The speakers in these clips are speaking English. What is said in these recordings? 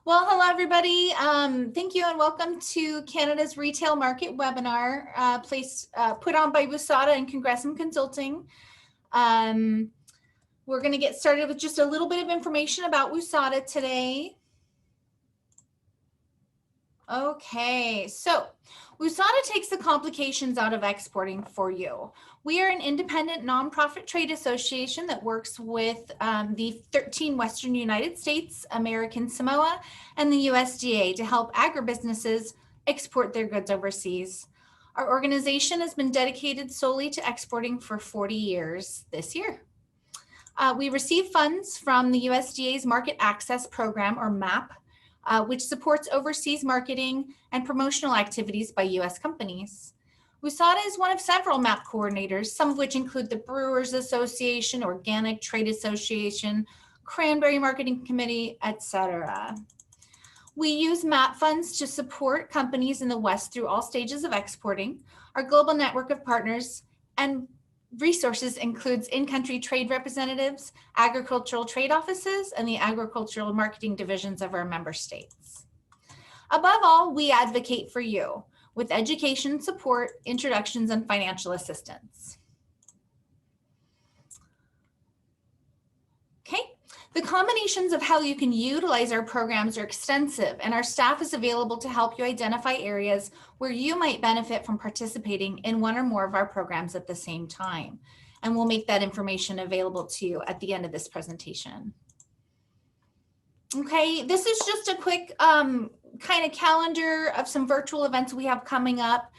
Well, hello, everybody. Thank you and welcome to Canada's Retail Market webinar put on by Usada and Congressum Consulting. We're going to get started with just a little bit of information about Usada today. Okay, so Usada takes the complications out of exporting for you. We are an independent nonprofit trade association that works with the 13 Western United States, American Samoa, and the USDA to help agribusinesses export their goods overseas. Our organization has been dedicated solely to exporting for 40 years this year. We receive funds from the USDA's Market Access Program, or MAP, which supports overseas marketing and promotional activities by U.S. companies. Usada is one of several MAP coordinators, some of which include the Brewers Association, Organic Trade Association, Cranberry Marketing Committee, etc. We use MAP funds to support companies in the West through all stages of exporting. Our global network of partners and resources includes in-country trade representatives, agricultural trade offices, and the agricultural marketing divisions of our member states. Above all, we advocate for you with education, support, introductions, and financial assistance. Okay, the combinations of how you can utilize our programs are extensive, and our staff is available to help you identify areas where you might benefit from participating in one or more of our programs at the same time. And we'll make that information available to you at the end of this presentation. Okay, this is just a quick kind of calendar of some virtual events we have coming up.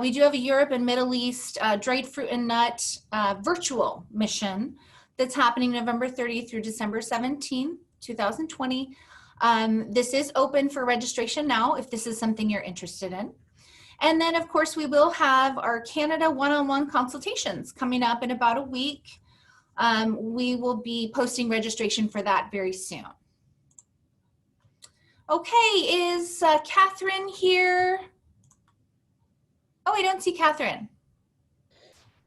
We do have a Europe and Middle East dried fruit and nut virtual mission that's happening November 30th through December 17th, 2020. This is open for registration now if this is something you're interested in. And then, of course, we will have our Canada one-on-one consultations coming up in about a week. We will be posting registration for that very soon. Okay, is Catherine here? Oh, I don't see Catherine.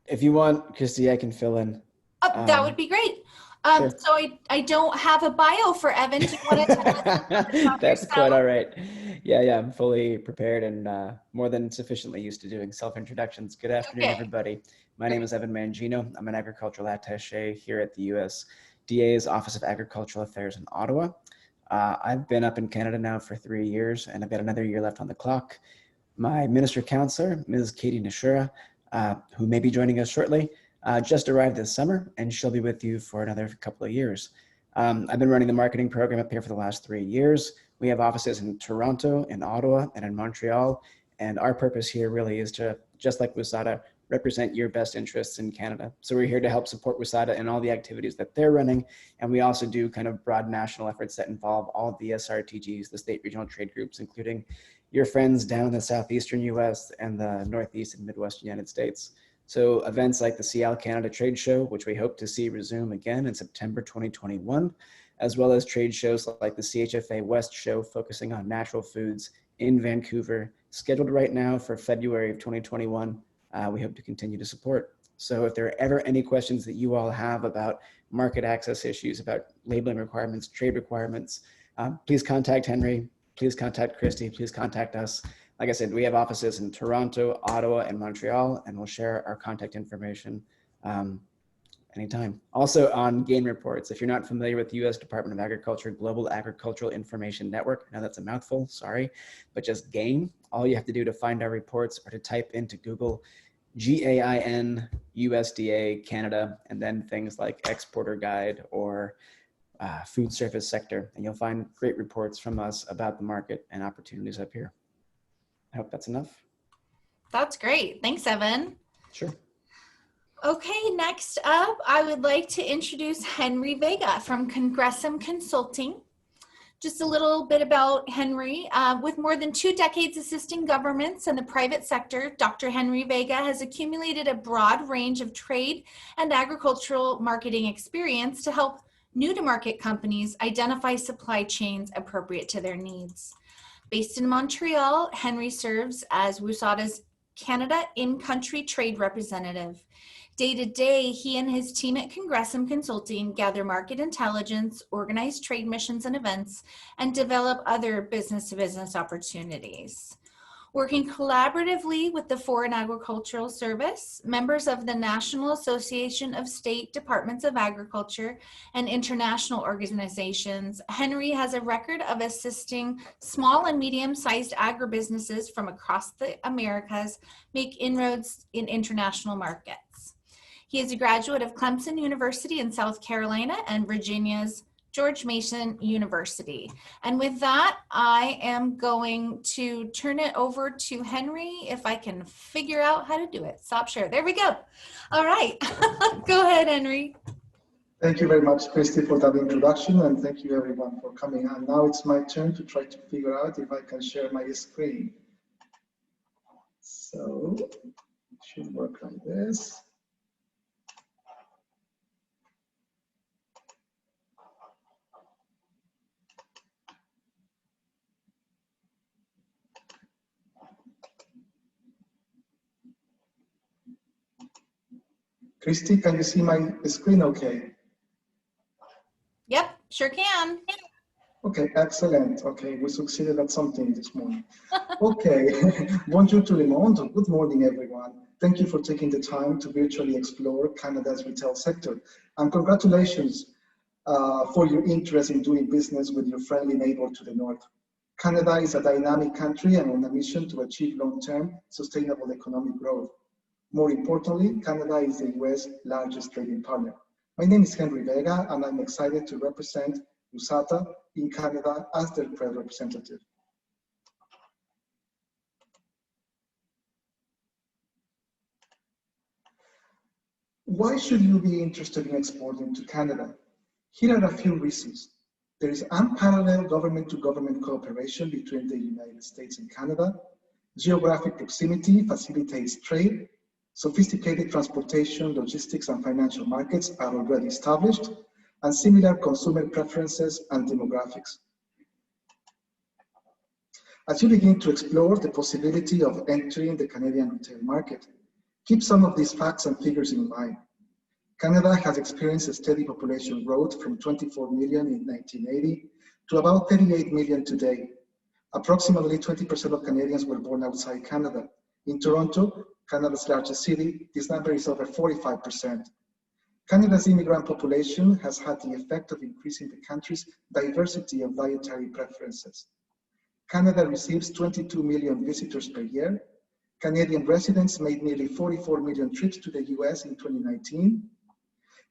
If you want, Christy, I can fill in. Oh, that would be great. Sure. So I don't have a bio for Evan. Do you want to tell us That's quite all right. Yeah, I'm fully prepared and more than sufficiently used to doing self-introductions. Good afternoon, everybody. My name is Evan Mangino. I'm an agricultural attaché here at the USDA's Office of Agricultural Affairs in Ottawa. I've been up in Canada now for 3 years, and I've got another year left on the clock. My Minister Counselor, Ms. Katie Nashura, who may be joining us shortly, just arrived this summer, and she'll be with you for another couple of years. I've been running the marketing program up here for the last 3 years. We have offices in Toronto, in Ottawa, and in Montreal, and our purpose here really is to, just like Usada, represent your best interests in Canada. So we're here to help support Usada in all the activities that they're running, and we also do kind of broad national efforts that involve all of the SRTGs, the state regional trade groups, including your friends down in the southeastern US and the northeast and midwestern United States. So events like the CL Canada Trade Show, which we hope to see resume again in September 2021, as well as trade shows like the CHFA West Show focusing on natural foods in Vancouver, scheduled right now for February of 2021. We hope to continue to support. So if there are ever any questions that you all have about market access issues, about labeling requirements, trade requirements, please contact Henry, please contact Christy, please contact us. Like I said, we have offices in Toronto, Ottawa, and Montreal, and we'll share our contact information anytime. Also on GAIN reports, if you're not familiar with the U.S. Department of Agriculture Global Agricultural Information Network, now that's a mouthful, sorry, but just GAIN. All you have to do to find our reports or to type into Google GAIN USDA Canada, and then things like exporter guide or food service sector, and you'll find great reports from us about the market and opportunities up here. I hope that's enough. That's great. Thanks, Evan. Sure. Okay, next up, I would like to introduce Henry Vega from Congressum Consulting. Just a little bit about Henry. With more than 2 decades assisting governments and the private sector, Dr. Henry Vega has accumulated a broad range of trade and agricultural marketing experience to help new-to-market companies identify supply chains appropriate to their needs. Based in Montreal, Henry serves as Usada's Canada in-country trade representative. Day to day, he and his team at Congressum Consulting gather market intelligence, organize trade missions and events, and develop other business-to-business opportunities. Working collaboratively with the Foreign Agricultural Service, members of the National Association of State Departments of Agriculture, and international organizations, Henry has a record of assisting small and medium-sized agribusinesses from across the Americas make inroads in international markets. He is a graduate of Clemson University in South Carolina and Virginia's George Mason University. And with that, I am going to turn it over to Henry if I can figure out how to do it. Stop share. There we go. All right. Go ahead, Henry. Thank you very much, Christy, for that introduction, and thank you everyone for coming. And now it's my turn to try to figure out if I can share my screen. So it should work like this. Christy, can you see my screen okay? Yep, sure can. Okay, excellent. Okay, we succeeded at something this morning. Okay, bonjour tout le monde. Good morning, everyone. Thank you for taking the time to virtually explore Canada's retail sector. And congratulations for your interest in doing business with your friendly neighbor to the north. Canada is a dynamic country and on a mission to achieve long-term sustainable economic growth. More importantly, Canada is the US largest trading partner. My name is Henry Vega, and I'm excited to represent Usada in Canada as their trade representative. Why should you be interested in exporting to Canada? Here are a few reasons. There is unparalleled government-to-government cooperation between the United States and Canada. Geographic proximity facilitates trade. Sophisticated transportation, logistics, and financial markets are already established, and similar consumer preferences and demographics. As you begin to explore the possibility of entering the Canadian retail market, keep some of these facts and figures in mind. Canada has experienced a steady population growth from 24 million in 1980 to about 38 million today. Approximately 20% of Canadians were born outside Canada. In Toronto, Canada's largest city, this number is over 45%. Canada's immigrant population has had the effect of increasing the country's diversity of dietary preferences. Canada receives 22 million visitors per year. Canadian residents made nearly 44 million trips to the US in 2019.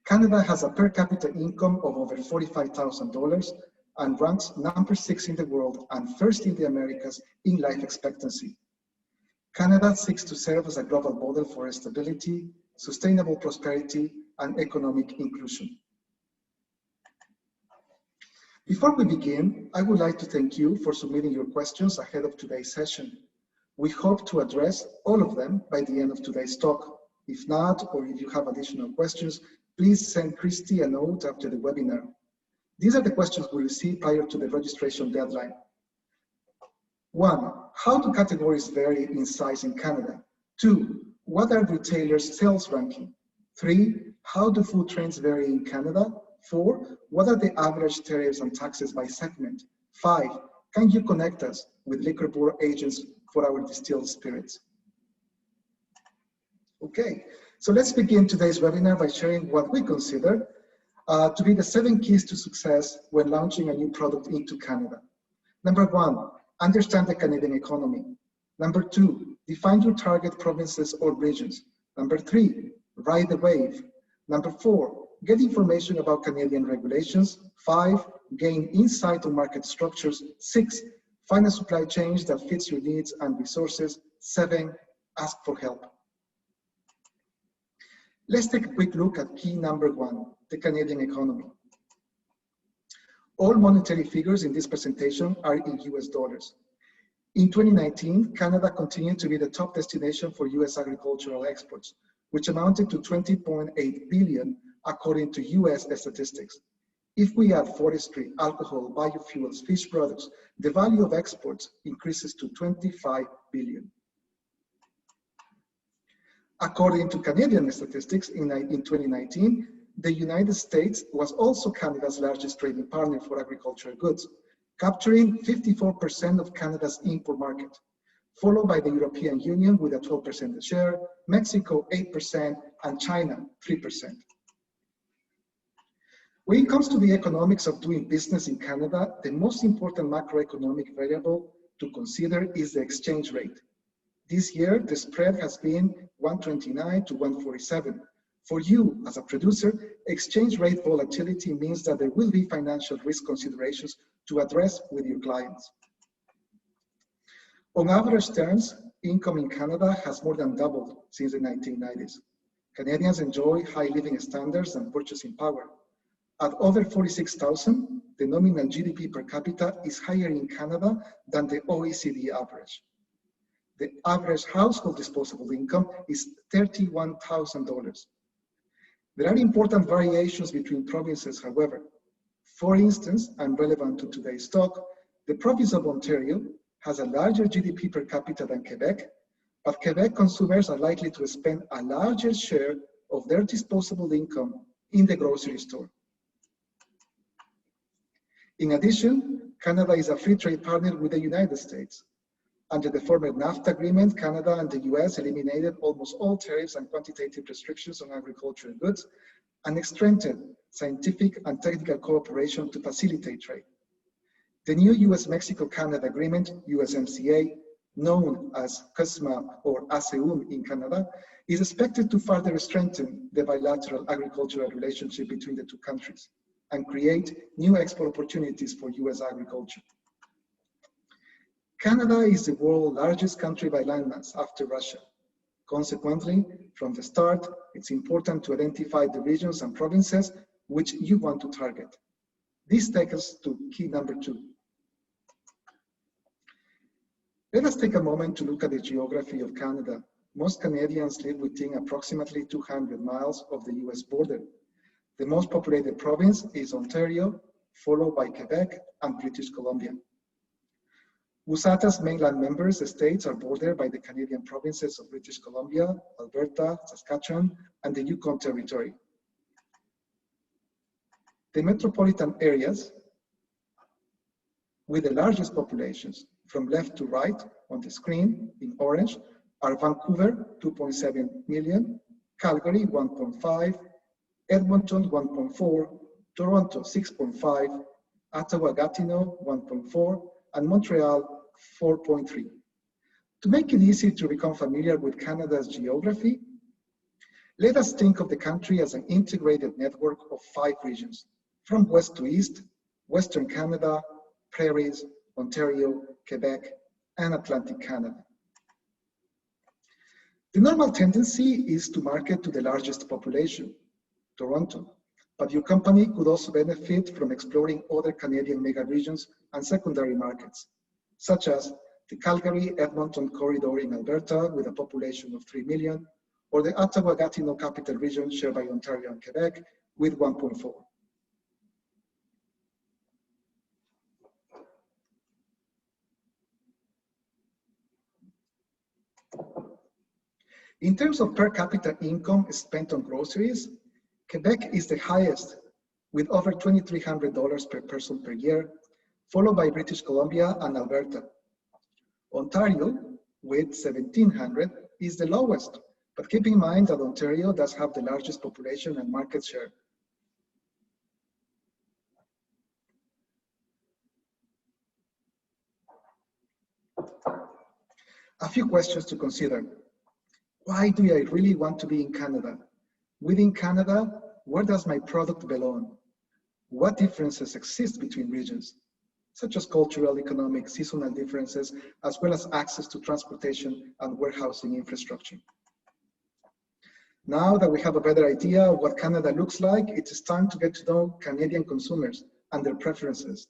Canada has a per capita income of over $45,000 and ranks number 6 in the world and first in the Americas in life expectancy. Canada seeks to serve as a global model for stability, sustainable prosperity, and economic inclusion. Before we begin, I would like to thank you for submitting your questions ahead of today's session. We hope to address all of them by the end of today's talk. If not, or if you have additional questions, please send Christy a note after the webinar. These are the questions we received prior to the registration deadline. 1. How do categories vary in size in Canada? 2. What are retailers' sales ranking? 3. How do food trends vary in Canada? 4. What are the average tariffs and taxes by segment? 5. Can you connect us with liquor board agents for our distilled spirits? Okay, so let's begin today's webinar by sharing what we consider to be the 7 keys to success when launching a new product into Canada. Number 1, understand the Canadian economy. Number 2, define your target provinces or regions. Number 3, ride the wave. Number 4, get information about Canadian regulations. 5, gain insight on market structures. 6, find a supply chain that fits your needs and resources. 7, ask for help. Let's take a quick look at key number 1, the Canadian economy. All monetary figures in this presentation are in US dollars. In 2019, Canada continued to be the top destination for US agricultural exports, which amounted to $20.8 billion according to US statistics. If we add forestry, alcohol, biofuels, fish products, the value of exports increases to $25 billion. According to Canadian statistics in 2019, the United States was also Canada's largest trading partner for agricultural goods, capturing 54% of Canada's import market, followed by the European Union with a 12% share, Mexico 8%, and China 3%. When it comes to the economics of doing business in Canada, the most important macroeconomic variable to consider is the exchange rate. This year, the spread has been 129 to 147. For you, as a producer, exchange rate volatility means that there will be financial risk considerations to address with your clients. On average terms, income in Canada has more than doubled since the 1990s. Canadians enjoy high living standards and purchasing power. At over $46,000, the nominal GDP per capita is higher in Canada than the OECD average. The average household disposable income is $31,000. There are important variations between provinces, however. For instance, and relevant to today's talk, the province of Ontario has a larger GDP per capita than Quebec, but Quebec consumers are likely to spend a larger share of their disposable income in the grocery store. In addition, Canada is a free trade partner with the United States. Under the former NAFTA agreement, Canada and the US eliminated almost all tariffs and quantitative restrictions on agricultural goods and strengthened scientific and technical cooperation to facilitate trade. The new US-Mexico-Canada agreement, USMCA, known as CUSMA or ASEUM in Canada, is expected to further strengthen the bilateral agricultural relationship between the two countries and create new export opportunities for US agriculture. Canada is the world's largest country by landmass after Russia. Consequently, from the start, it's important to identify the regions and provinces which you want to target. This takes us to key number 2. Let us take a moment to look at the geography of Canada. Most Canadians live within approximately 200 miles of the US border. The most populated province is Ontario, followed by Quebec and British Columbia. Usada's mainland member states are bordered by the Canadian provinces of British Columbia, Alberta, Saskatchewan, and the Yukon Territory. The metropolitan areas with the largest populations, from left to right on the screen in orange, are Vancouver, 2.7 million, Calgary, 1.5, Edmonton, 1.4, Toronto, 6.5, Ottawa-Gatineau, 1.4, and Montreal, 4.3. To make it easy to become familiar with Canada's geography, let us think of the country as an integrated network of 5 regions, from west to east: Western Canada, Prairies, Ontario, Quebec, and Atlantic Canada. The normal tendency is to market to the largest population, Toronto, but your company could also benefit from exploring other Canadian mega regions and secondary markets, such as the Calgary-Edmonton corridor in Alberta with a population of 3 million, or the Ottawa-Gatineau capital region shared by Ontario and Quebec with 1.4. In terms of per capita income spent on groceries, Quebec is the highest, with over $2,300 per person per year, followed by British Columbia and Alberta. Ontario, with $1,700, is the lowest, but keep in mind that Ontario does have the largest population and market share. A few questions to consider. Why do I really want to be in Canada? Within Canada, where does my product belong? What differences exist between regions, such as cultural, economic, seasonal differences, as well as access to transportation and warehousing infrastructure? Now that we have a better idea of what Canada looks like, it's time to get to know Canadian consumers and their preferences.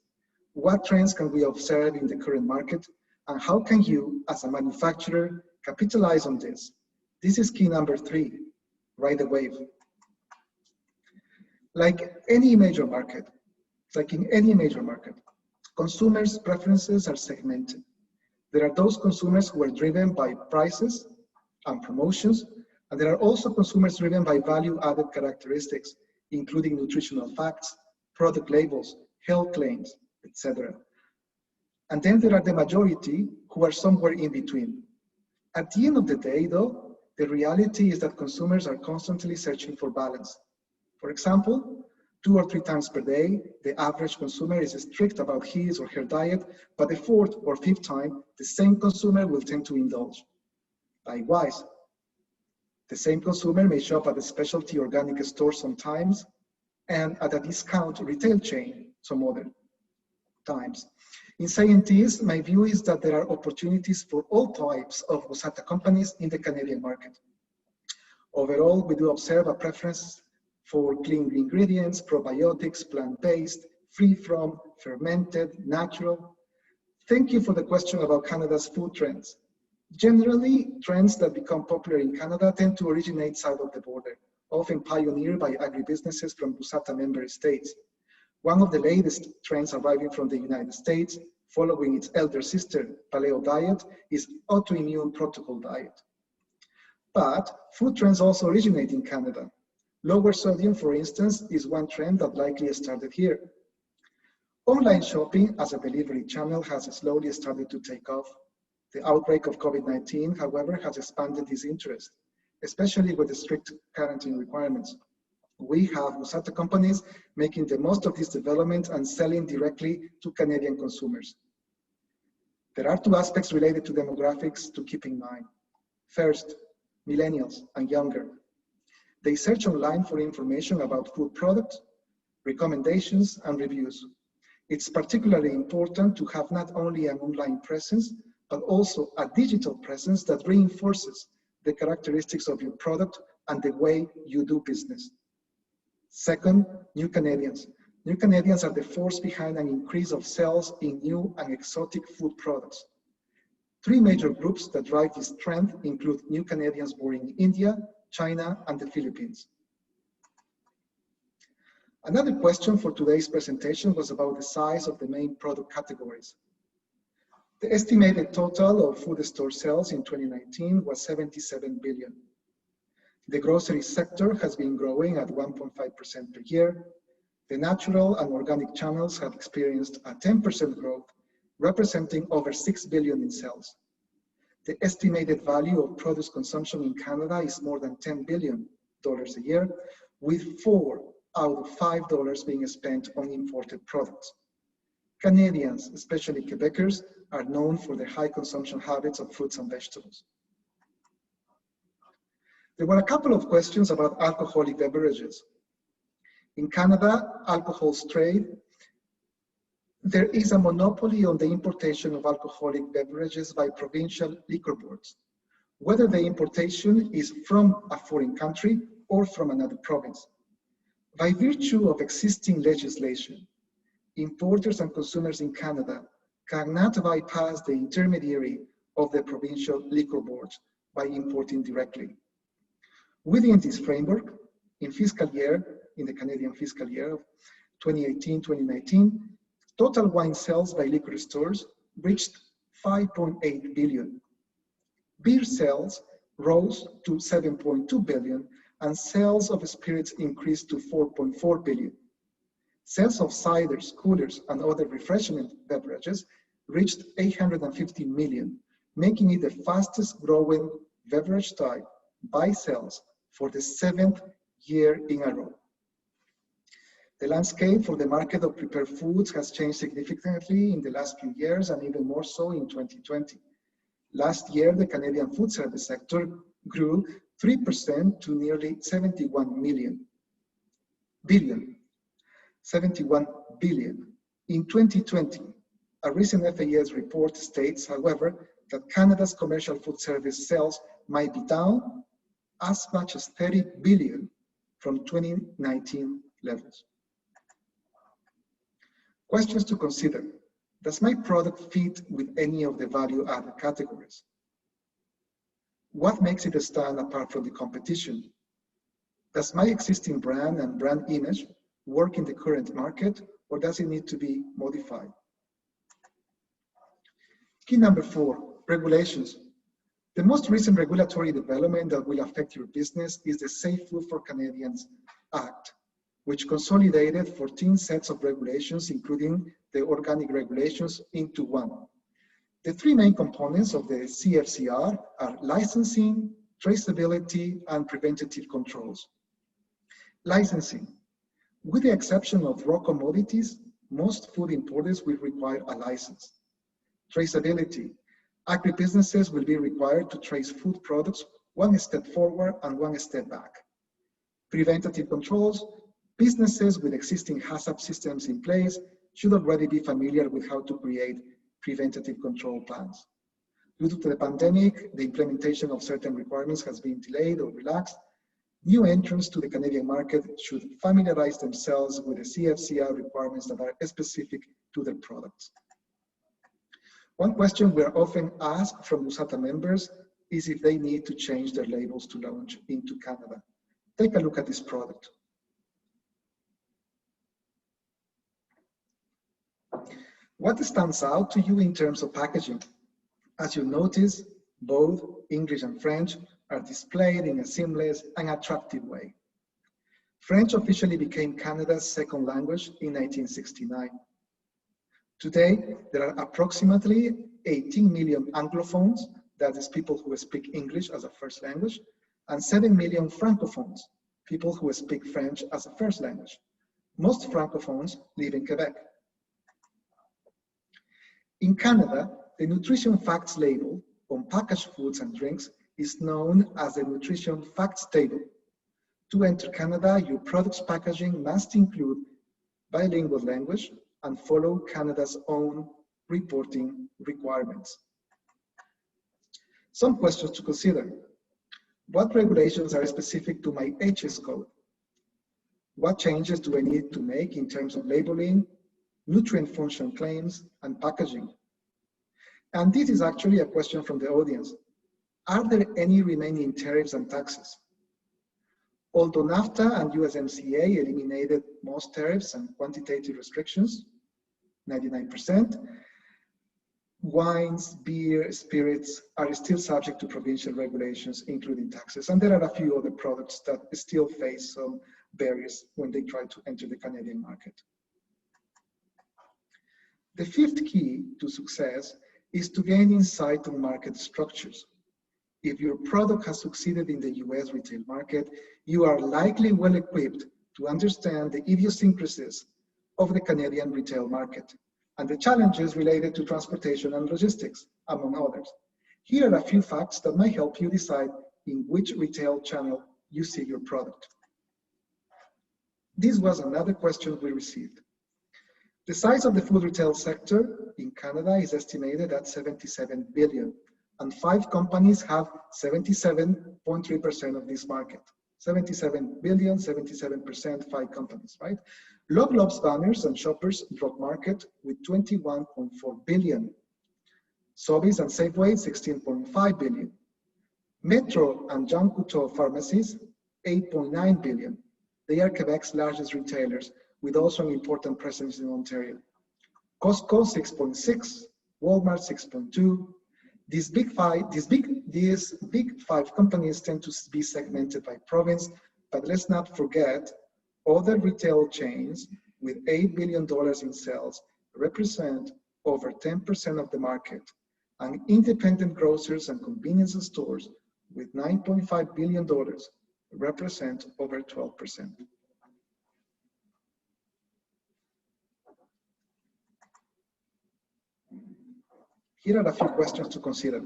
What trends can we observe in the current market, and how can you, as a manufacturer, capitalize on this? This is key number 3, ride the wave. Like in any major market, consumers' preferences are segmented. There are those consumers who are driven by prices and promotions, And there are also consumers driven by value-added characteristics, including nutritional facts, product labels, health claims, etc. And then there are the majority who are somewhere in between. At the end of the day, though, the reality is that consumers are constantly searching for balance. For example, 2 or 3 times per day, the average consumer is strict about his or her diet, but the 4th or 5th time, the same consumer will tend to indulge. Likewise, the same consumer may shop at a specialty organic store sometimes and at a discount retail chain some other times. In saying this, my view is that there are opportunities for all types of Usada companies in the Canadian market. Overall, we do observe a preference for clean ingredients, probiotics, plant-based, free from, fermented, natural. Thank you for the question about Canada's food trends. Generally, trends that become popular in Canada tend to originate south of the border, often pioneered by agribusinesses from Usada member states. One of the latest trends arriving from the United States, following its elder sister, Paleo diet, is autoimmune protocol diet. But food trends also originate in Canada. Lower sodium, for instance, is one trend that likely started here. Online shopping as a delivery channel has slowly started to take off. The outbreak of COVID-19, however, has expanded this interest, especially with the strict quarantine requirements. We have Usada companies making the most of this development and selling directly to Canadian consumers. There are 2 aspects related to demographics to keep in mind. First, millennials and younger. They search online for information about food products, recommendations, and reviews. It's particularly important to have not only an online presence, but also a digital presence that reinforces the characteristics of your product and the way you do business. Second, new Canadians. New Canadians are the force behind an increase of sales in new and exotic food products. 3 major groups that drive this trend include new Canadians born in India, China, and the Philippines. Another question for today's presentation was about the size of the main product categories. The estimated total of food store sales in 2019 was 77 billion. The grocery sector has been growing at 1.5% per year. The natural and organic channels have experienced a 10% growth, representing over 6 billion in sales. The estimated value of produce consumption in Canada is more than $10 billion a year, with 4 out of $5 being spent on imported products. Canadians, especially Quebecers, are known for their high consumption habits of fruits and vegetables. There were a couple of questions about alcoholic beverages. In Canada, alcohol's trade, there is a monopoly on the importation of alcoholic beverages by provincial liquor boards, whether the importation is from a foreign country or from another province. By virtue of existing legislation, importers and consumers in Canada cannot bypass the intermediary of the provincial liquor boards by importing directly. Within this framework, in the Canadian fiscal year of 2018-2019, total wine sales by liquor stores reached 5.8 billion. Beer sales rose to 7.2 billion, and sales of spirits increased to 4.4 billion. Sales of ciders, coolers, and other refreshment beverages reached 850 million, making it the fastest growing beverage type by sales for the 7th year in a row. The landscape for the market of prepared foods has changed significantly in the last few years, and even more so in 2020. Last year, the Canadian food service sector grew 3% to nearly 71 billion. In 2020, a recent FAS report states, however, that Canada's commercial food service sales might be down as much as 30 billion from 2019 levels. Questions to consider. Does my product fit with any of the value-added categories? What makes it stand apart from the competition? Does my existing brand and brand image work in the current market, or does it need to be modified? Key number 4, regulations. The most recent regulatory development that will affect your business is the Safe Food for Canadians Act, which consolidated 14 sets of regulations, including the organic regulations, into one. The three main components of the CFCR are licensing, traceability, and preventative controls. Licensing. With the exception of raw commodities, most food importers will require a license. Traceability. Agribusinesses will be required to trace food products one step forward and one step back. Preventative controls. Businesses with existing HACCP systems in place should already be familiar with how to create preventative control plans. Due to the pandemic, the implementation of certain requirements has been delayed or relaxed. New entrants to the Canadian market should familiarize themselves with the CFCR requirements that are specific to their products. One question we are often asked from Usada members is if they need to change their labels to launch into Canada. Take a look at this product. What stands out to you in terms of packaging? As you notice, both English and French are displayed in a seamless and attractive way. French officially became Canada's second language in 1969. Today, there are approximately 18 million Anglophones, that is people who speak English as a first language, and 7 million Francophones, people who speak French as a first language. Most Francophones live in Quebec. In Canada, the nutrition facts label on packaged foods and drinks is known as the Nutrition Facts Table. To enter Canada, your product's packaging must include bilingual language and follow Canada's own reporting requirements. Some questions to consider. What regulations are specific to my HS code? What changes do I need to make in terms of labeling, nutrient function claims, and packaging? And this is actually a question from the audience. Are there any remaining tariffs and taxes? Although NAFTA and USMCA eliminated most tariffs and quantitative restrictions, 99%, wines, beer, spirits are still subject to provincial regulations, including taxes. And there are a few other products that still face some barriers when they try to enter the Canadian market. The fifth key to success is to gain insight on market structures. If your product has succeeded in the US retail market, you are likely well equipped to understand the idiosyncrasies of the Canadian retail market and the challenges related to transportation and logistics, among others. Here are a few facts that might help you decide in which retail channel you see your product. This was another question we received. The size of the food retail sector in Canada is estimated at $77 billion, and 5 companies have 77.3% of this market. 77 billion, 77%, 5 companies, right? Love's banners and Shoppers Drug Market with 21.4 billion. Sobeys and Safeway, 16.5 billion. Metro and Jean Coutu pharmacies, 8.9 billion. They are Quebec's largest retailers, with also an important presence in Ontario. Costco, 6.6, Walmart, 6.2. These big five companies tend to be segmented by province, but let's not forget other retail chains with $8 billion in sales represent over 10% of the market, and independent grocers and convenience stores with $9.5 billion represent over 12%. Here are a few questions to consider.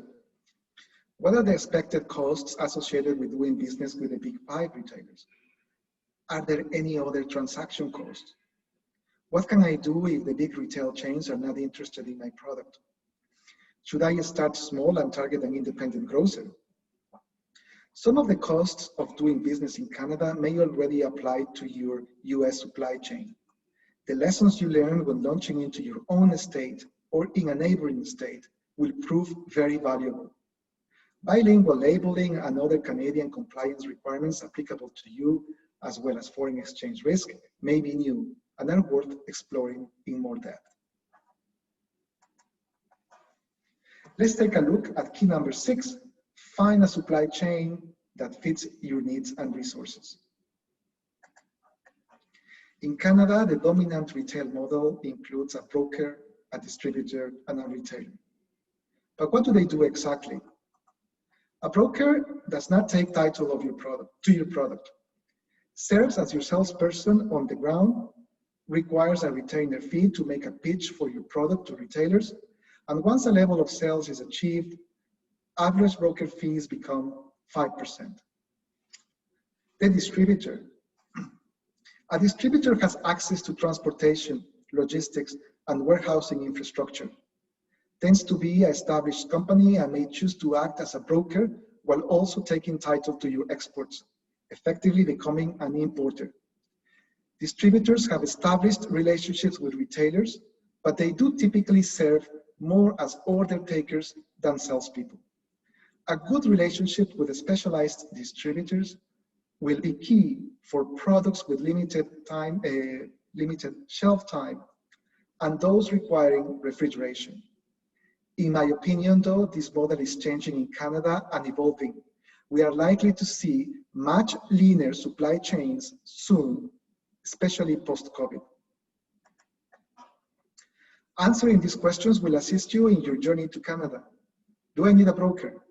What are the expected costs associated with doing business with the big 5 retailers? Are there any other transaction costs? What can I do if the big retail chains are not interested in my product? Should I start small and target an independent grocer? Some of the costs of doing business in Canada may already apply to your US supply chain. The lessons you learn when launching into your own state or in a neighboring state will prove very valuable. Bilingual labeling and other Canadian compliance requirements applicable to you, as well as foreign exchange risk, may be new and are worth exploring in more depth. Let's take a look at key number 6, find a supply chain that fits your needs and resources. In Canada, the dominant retail model includes a broker, a distributor, and a retailer. But what do they do exactly? A broker does not take title of your product, serves as your salesperson on the ground, requires a retainer fee to make a pitch for your product to retailers, and once a level of sales is achieved, average broker fees become 5%. The distributor. A distributor has access to transportation, logistics, and warehousing infrastructure. Tends to be an established company and may choose to act as a broker while also taking title to your exports, effectively becoming an importer. Distributors have established relationships with retailers, but they do typically serve more as order takers than salespeople. A good relationship with the specialized distributors will be key for products with limited shelf time and those requiring refrigeration. In my opinion, though, this model is changing in Canada and evolving. We are likely to see much leaner supply chains soon, especially post-COVID. Answering these questions will assist you in your journey to Canada. Do I need a broker?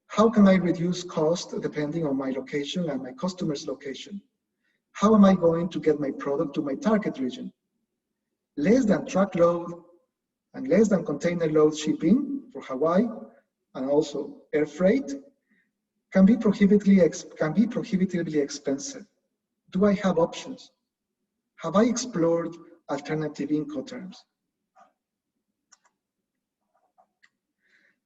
How can I reduce cost depending on my location and my customer's location? How am I going to get my product to my target region? Less than truckload and less than container load shipping for Hawaii and also air freight can be prohibitively expensive. Do I have options? Have I explored alternative Incoterms?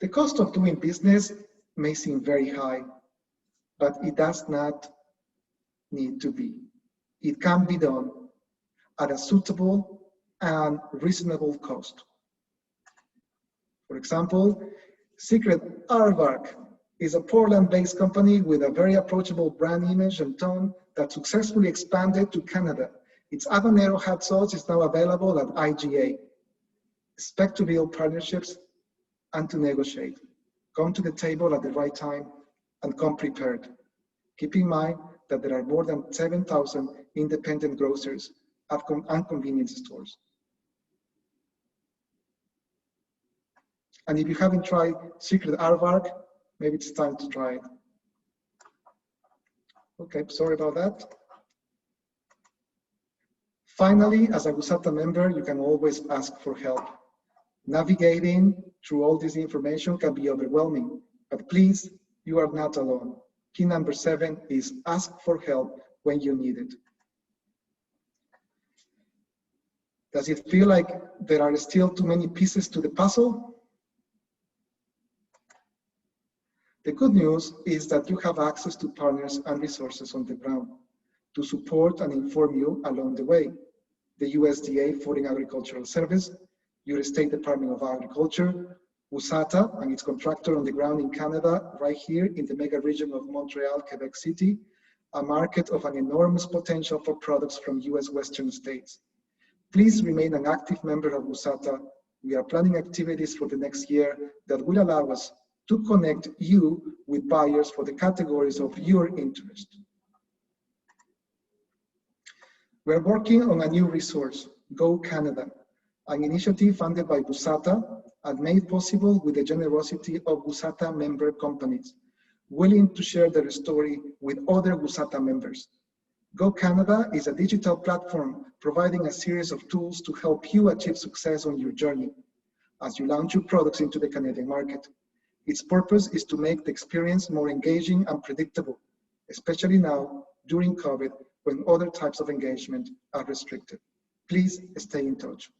The cost of doing business may seem very high, but it does not need to be. It can be done at a suitable and reasonable cost. For example, Secret Aardvark is a Portland-based company with a very approachable brand image and tone that successfully expanded to Canada. Its habanero hot sauce is now available at IGA. Expect to build partnerships and to negotiate. Come to the table at the right time and come prepared. Keep in mind that there are more than 7,000 independent grocers and convenience stores. And if you haven't tried Secret Aardvark, maybe it's time to try it. Okay, sorry about that. Finally, as a Usada member, you can always ask for help. Navigating through all this information can be overwhelming, but please, you are not alone. Key number 7 is ask for help when you need it. Does it feel like there are still too many pieces to the puzzle? The good news is that you have access to partners and resources on the ground to support and inform you along the way. The USDA Food and Agricultural Service, your State Department of Agriculture, Usada and its contractor on the ground in Canada, right here in the mega region of Montreal, Quebec City, a market of an enormous potential for products from US Western states. Please remain an active member of Usada. We are planning activities for the next year that will allow us to connect you with buyers for the categories of your interest. We're working on a new resource, Go Canada, an initiative funded by Usada and made possible with the generosity of Usada member companies, willing to share their story with other Usada members. Go Canada is a digital platform providing a series of tools to help you achieve success on your journey as you launch your products into the Canadian market. Its purpose is to make the experience more engaging and predictable, especially now during COVID when other types of engagement are restricted. Please stay in touch.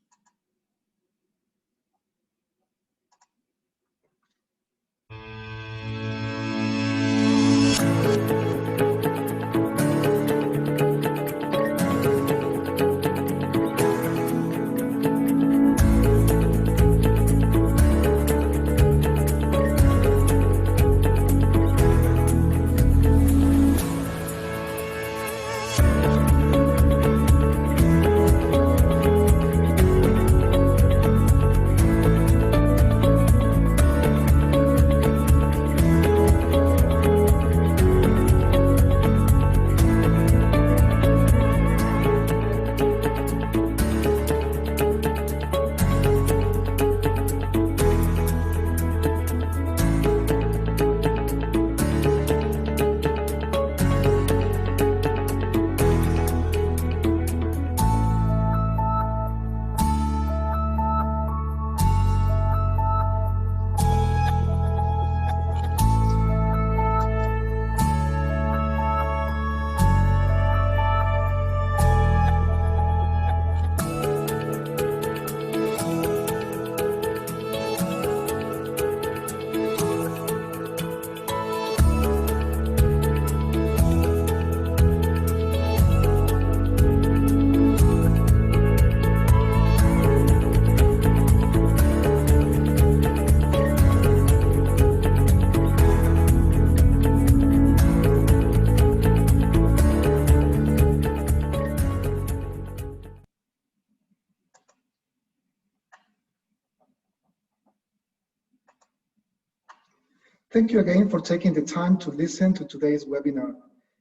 Thank you again for taking the time to listen to today's webinar.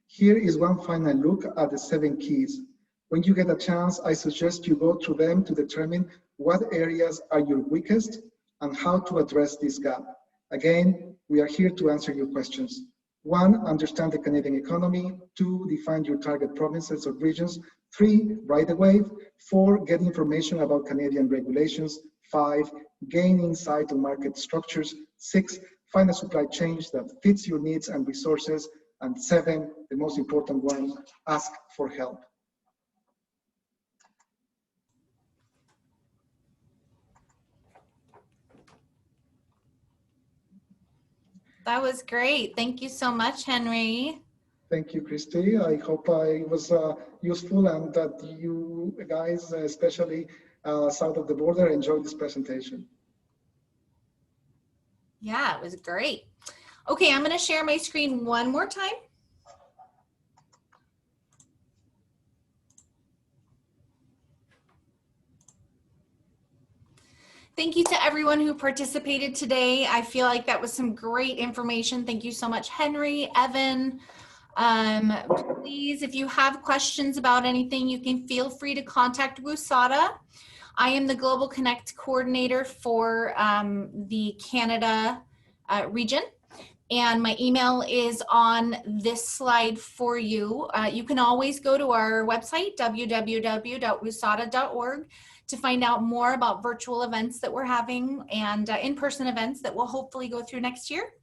Here is one final look at the 7 keys. When you get a chance, I suggest you go through them to determine what areas are your weakest and how to address this gap. Again, we are here to answer your questions. 1, understand the Canadian economy. 2, define your target provinces or regions. 3, ride the wave. 4, get information about Canadian regulations. 5, gain insight on market structures. 6, find a supply chain that fits your needs and resources. And 7, the most important one, ask for help. That was great. Thank you so much, Henry. Thank you, Christy. I hope it was useful and that you guys, especially south of the border, enjoyed this presentation. Yeah, it was great. Okay, I'm going to share my screen one more time. Thank you to everyone who participated today. I feel like that was some great information. Thank you so much, Henry, Evan. Please, if you have questions about anything, you can feel free to contact Usada. I am the Global Connect Coordinator for the Canada region. And my email is on this slide for you. You can always go to our website, www.usada.org, to find out more about virtual events that we're having and in-person events that we'll hopefully go through next year.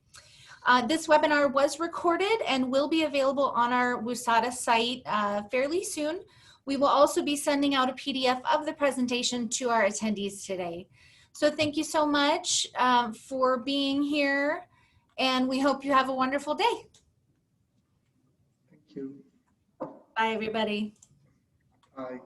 This webinar was recorded and will be available on our Usada site fairly soon. We will also be sending out a PDF of the presentation to our attendees today. So thank you so much for being here, and we hope you have a wonderful day. Thank you. Bye, everybody. Bye.